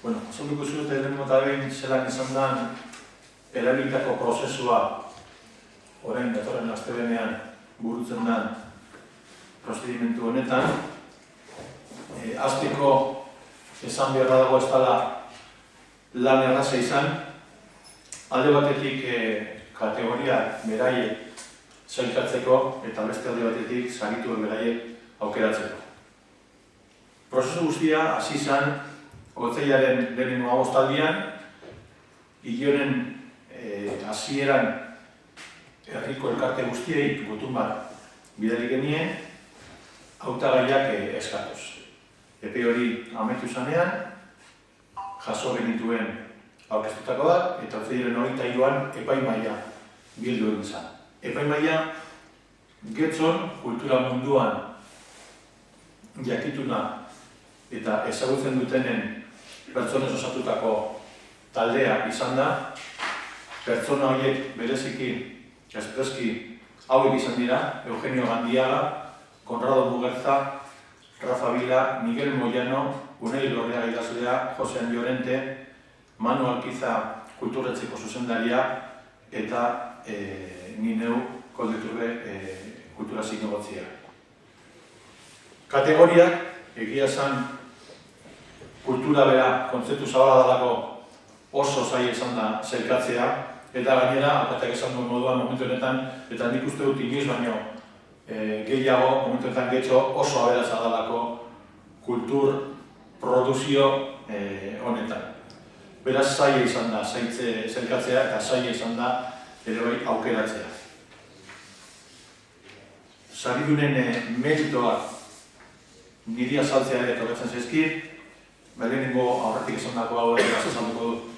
Azalduko zuen lehenengo eta behin zelan izan den erabilitako prozesua orain datorren astelehenean burutzen den prozedimentu honetan. Hasteko esan beharra dago ez dela lan erraza izan, alde batetik kategoria beraiek sailkatzeko eta beste alde batetik sarituen beraiek aukeratzeko. Prozesu guztia hasi izan otsailaren lehenengo abostaldian, hilonen hasieran herriko elkarte guztiei gutun bat bidali genien, hautagaiak eskatuz. Epe hori amaitu zanean, jaso genituen aurkeztutakoak eta otsailaren 23an epaimahaia bildu egin zen. Epaimahaia Getxon kultura munduan jakituna eta ezagutzen dutenen pertsonez osatutako taldea izan da. Pertsona horiek bereziki, espreski hauek izan dira: Eugenio Gandiaga, Conrado Muguerza, Rafa Vila, Miguel Moyano, Unai Lorreaga idazlea, Josean Llorente, Manu Alkiza kulturretzeko zuzendaria eta ni neu Koldeturbe kultura zinegotzia. Kategoriak egia esan kultura bera kontzeptu zabala dalako oso zaila izan da sailkatzea, eta gainera, alkateak esan duen moduan momentu honetan, eta nik uste dut inoiz baino gehiago momentu honetan Getxo oso aberatsa dalako kultur produzio honetan. Beraz, zaila izan da sailkatzea eta zaila izan da ere bai aukeratzea. Saridunen meritoak niri azaltzea ere tokatzen zaizkit, lehenengo aurretik esan dako hau azalduko dut.